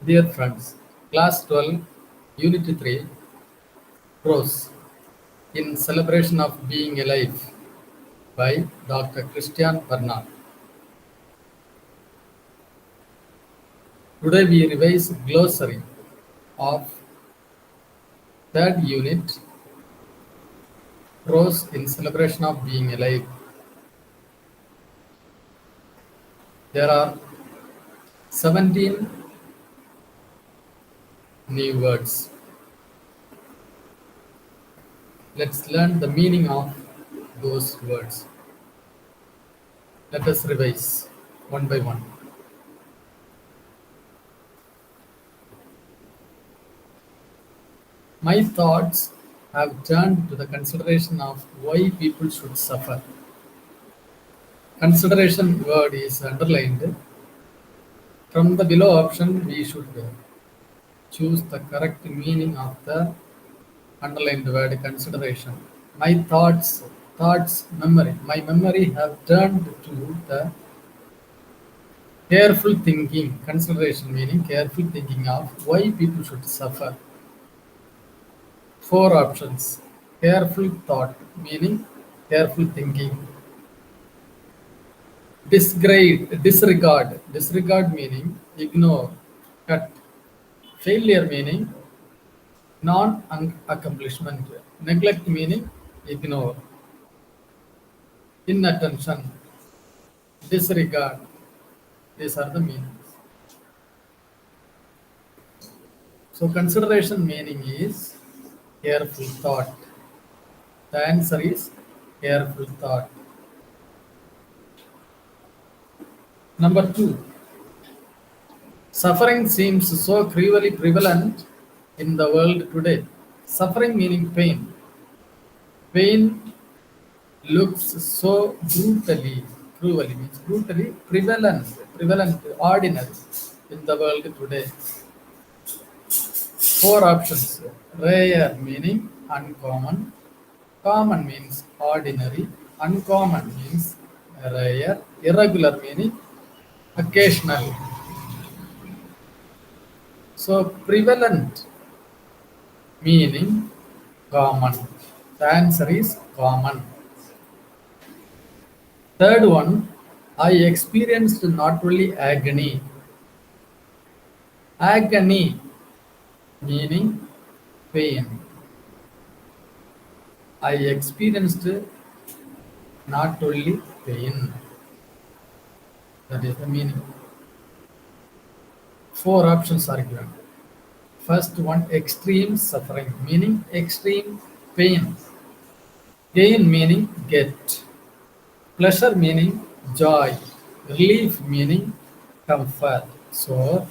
Dear friends, Class 12, Unit 3, Prose, in celebration of being alive by Dr. Christian Bernard. Today we revise glossary of third unit, Prose in celebration of being alive. There are 17 new words. Let's learn the meaning of those words. Let us revise one by one. My thoughts have turned to the consideration of why people should suffer. Consideration word is underlined. From the below option, we should choose the correct meaning of the underlined word consideration. My thoughts, memory. My memory have turned to the careful thinking, consideration meaning careful thinking of why people should suffer. Four options. Careful thought meaning careful thinking. Disregard meaning ignore, cut. Failure meaning non-accomplishment. Neglect meaning ignore. Inattention, disregard. These are the meanings. So consideration meaning is careful thought. The answer is careful thought. Number 2. Suffering seems so cruelly prevalent in the world today. Suffering meaning pain. Pain looks so cruelly means brutally prevalent, ordinary in the world today. Four options. Rare meaning uncommon. Common means ordinary. Uncommon means rare. Irregular meaning occasional. So prevalent meaning common. The answer is common. Third one, I experienced not only agony. Agony meaning pain. I experienced not only pain. That is the meaning. Four options are given. First one, extreme suffering, meaning extreme pain. Gain meaning get. Pleasure meaning joy. Relief meaning comfort. So,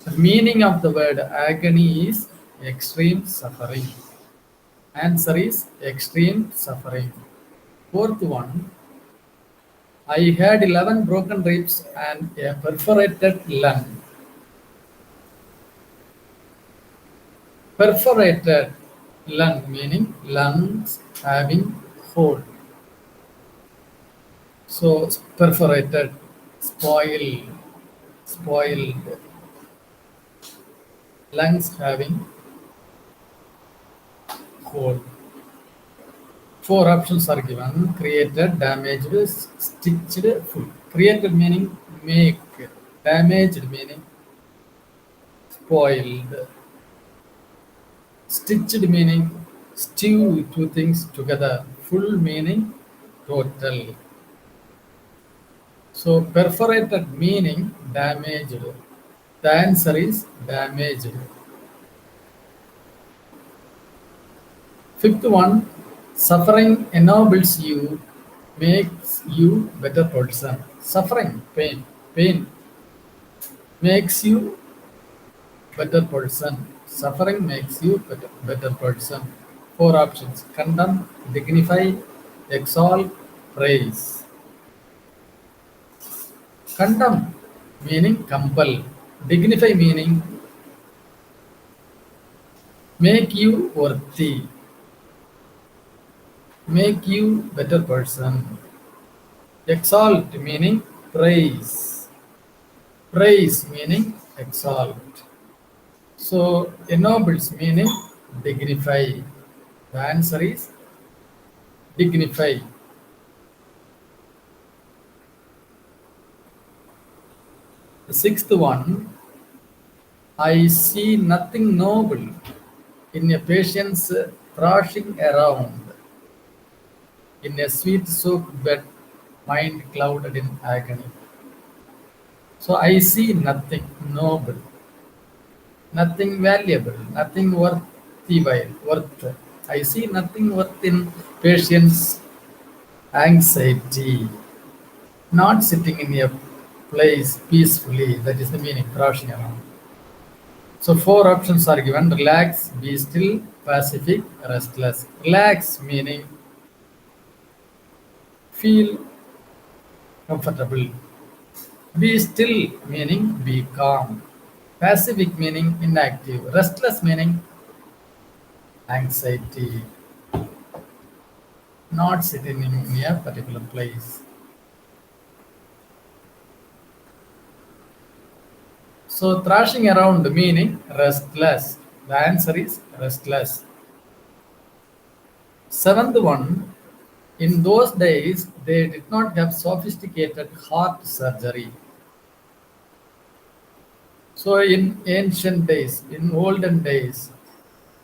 the meaning of the word agony is extreme suffering. Answer is extreme suffering. Fourth one, I had 11 broken ribs and a perforated lung. Perforated lung meaning lungs having hole. So perforated, spoiled, lungs having hole. Four options are given: created, damaged, stitched, full. Created meaning make, damaged meaning spoiled, stitched meaning stew two things together, full meaning total. So perforated meaning damaged. The answer is damaged. Fifth one, suffering ennobles you, makes you better person. Suffering, pain makes you better person. Suffering makes you better person. Four options: condemn, dignify, exalt, praise. Condemn meaning compel. Dignify meaning make you worthy. Make you better person. Exalt meaning praise. Praise meaning exalt. So ennobles meaning dignify. The answer is dignify. The sixth one, I see nothing noble in a patient's thrashing around in a sweet soaked bed, mind clouded in agony. So I see nothing noble, nothing valuable, nothing worth. I see nothing worth in patient's anxiety, not sitting in a place peacefully. That is the meaning, thrashing around. So four options are given: relax, be still, pacific, restless. Relax meaning feel comfortable. Be still meaning be calm. Pacific meaning inactive. Restless meaning anxiety, not sitting in a particular place. So thrashing around meaning restless. The answer is restless. Seventh one, in those days they did not have sophisticated heart surgery. So in ancient days, in olden days,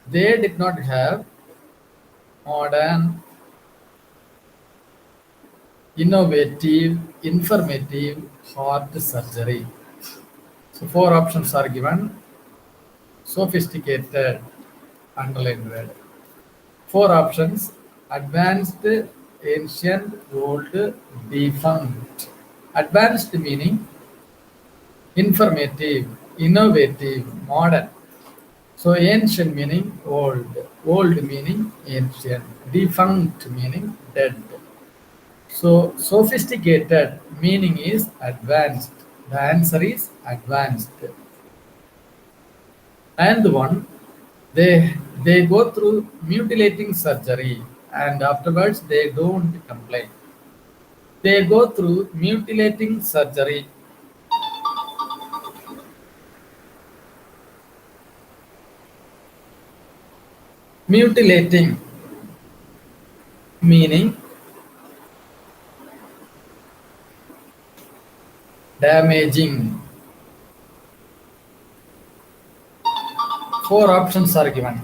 they did not have modern, innovative, informative heart surgery. So four options are given: sophisticated, underlined word. Four options: advanced, ancient, old, defunct. Advanced meaning informative, innovative, modern. So ancient meaning old meaning ancient, defunct meaning dead. So sophisticated meaning is advanced. The answer is advanced. And one, they go through mutilating surgery and afterwards they don't complain. They go through mutilating surgery. Mutilating meaning damaging. Four options are given: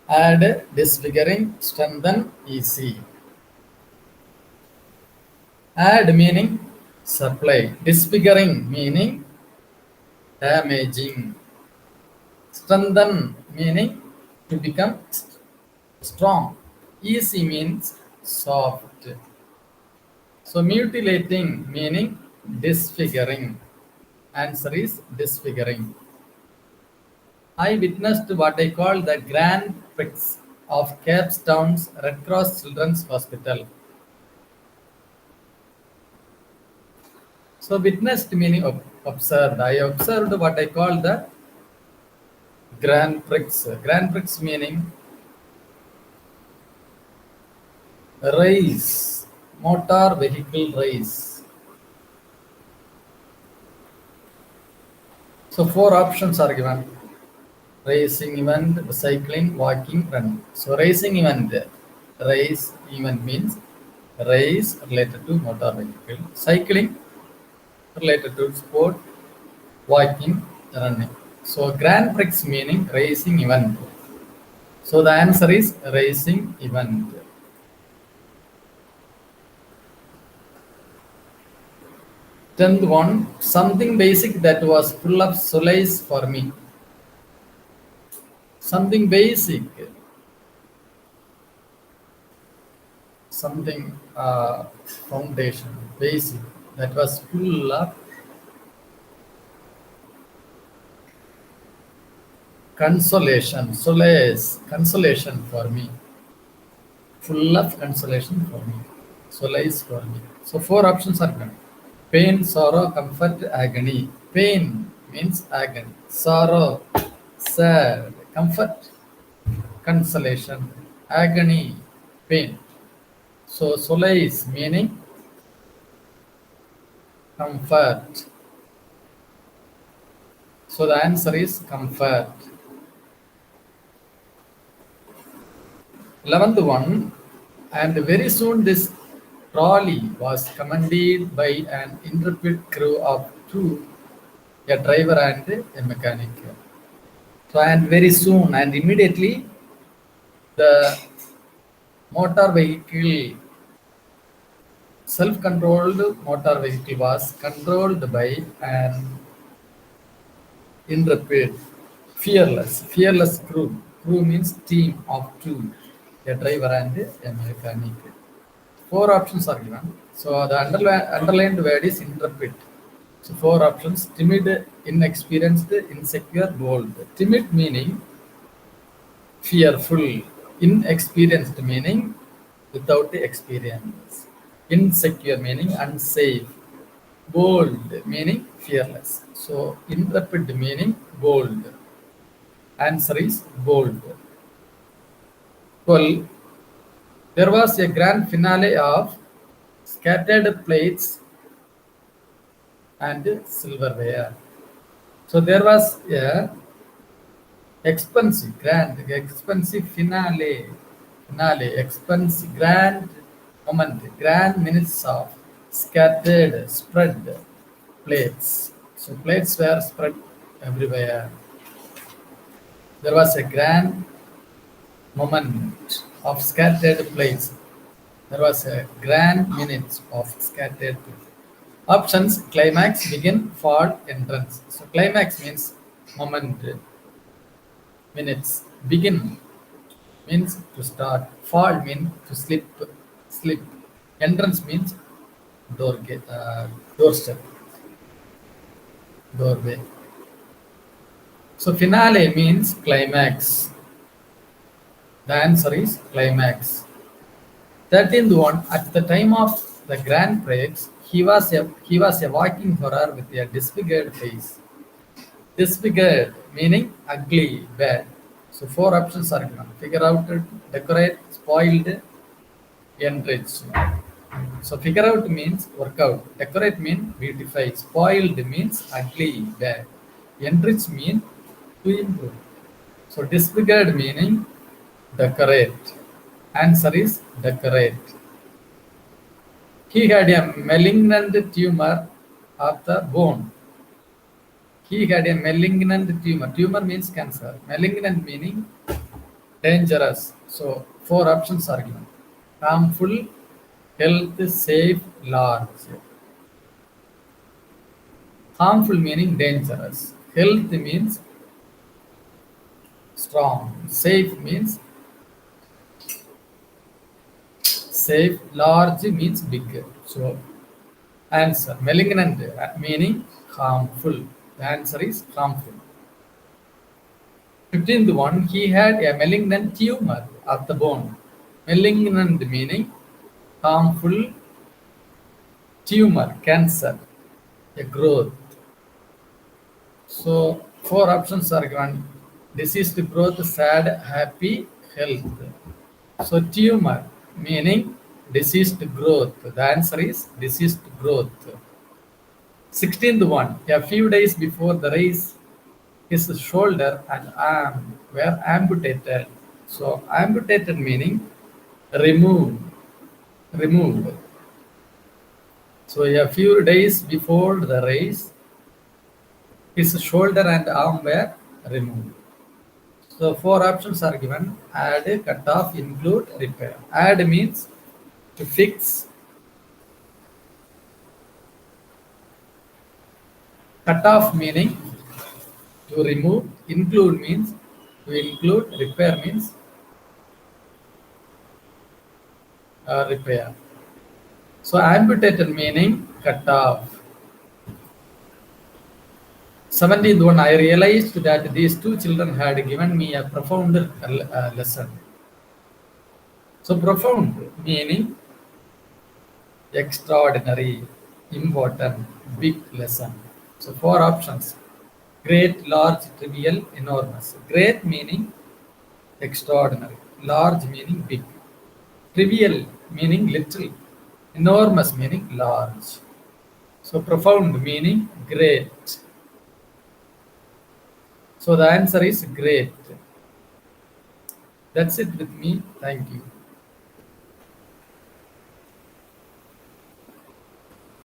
add, disfiguring, strengthen, easy. Add meaning supply, disfiguring meaning damaging, strengthen meaning to become strong, easy means soft. So mutilating meaning disfiguring. Answer is disfiguring. I witnessed what I call the Grand Prix of Cape Town's Red Cross Children's Hospital. So witnessed meaning observed. I observed what I call the Grand Prix. Grand Prix meaning race, motor vehicle race. So four options are given: racing event, cycling, walking, run. So racing event, race event means race related to motor vehicle, cycling related to sport, walking, running. So Grand Prix meaning racing event. So the answer is racing event. Tenth one, something basic that was full of solace for me. Something basic, something foundation, basic, that was full of consolation, solace, consolation for me. Full of consolation for me, solace for me. So four options are given: pain, sorrow, comfort, agony. Pain means agony. Sorrow, sad, comfort, consolation, agony, pain. So solace meaning comfort. So the answer is comfort. 11th one, and very soon this trolley was commanded by an intrepid crew of two, a driver and a mechanic. So and very soon and immediately the motor vehicle, self-controlled motor vehicle was controlled by an intrepid, fearless crew. Crew means team of two, a driver and a mechanic. Four options are given. So the underlined word is intrepid. So four options: timid, inexperienced, insecure, bold. Timid meaning fearful, inexperienced meaning without experience, insecure meaning unsafe, bold meaning fearless. So intrepid meaning bold. Answer is bold. 12. There was a grand finale of scattered plates and silverware. So there was a expensive expensive, grand moment, grand minutes of scattered, spread plates. So plates were spread everywhere. There was a grand moment of scattered plates. There was a grand minute of scattered plates. Options: climax, begin, fall, entrance. So climax means moment, minutes. Begin means to start. Fall means to slip. Entrance means doorstep, doorway. So finale means climax. The answer is climax. 13th one, at the time of the Grand Prix, he was a walking horror with a disfigured face. Disfigured meaning ugly, bad. So four options are given: figure out, decorate, spoiled, enrich. So figure out means work out, decorate means beautify, spoiled means ugly, bad, enrich means to improve. So disfigured meaning decorate. Answer is decorate. He had a malignant tumor of the bone. He had a malignant tumor. Tumor means cancer. Malignant meaning dangerous. So four options are given: harmful, health, safe, large. Harmful meaning dangerous. Health means strong. Safe means safe. Large means big. So answer malignant meaning harmful. The answer is harmful. 15th one, he had a malignant tumor of the bone. Malignant meaning harmful, tumor, cancer, a growth. So four options are given: diseased growth, sad, happy, health. So tumor meaning diseased growth. The answer is diseased growth. 16th one, a few days before the race, his shoulder and arm were amputated. So amputated meaning removed. So a few days before the race, his shoulder and arm were removed. So four options are given: add, cut off, include, repair. Add means to fix. Cut off meaning to remove. Include means to include. Repair means repair. So amputated meaning cut off. 17th one, I realized that these two children had given me a profound lesson. So profound meaning extraordinary, important, big lesson. So four options: Great, large, trivial, enormous. Great meaning extraordinary. Large meaning big. Trivial meaning little. Enormous meaning large. So profound meaning great. So the answer is great. That's it with me. Thank you.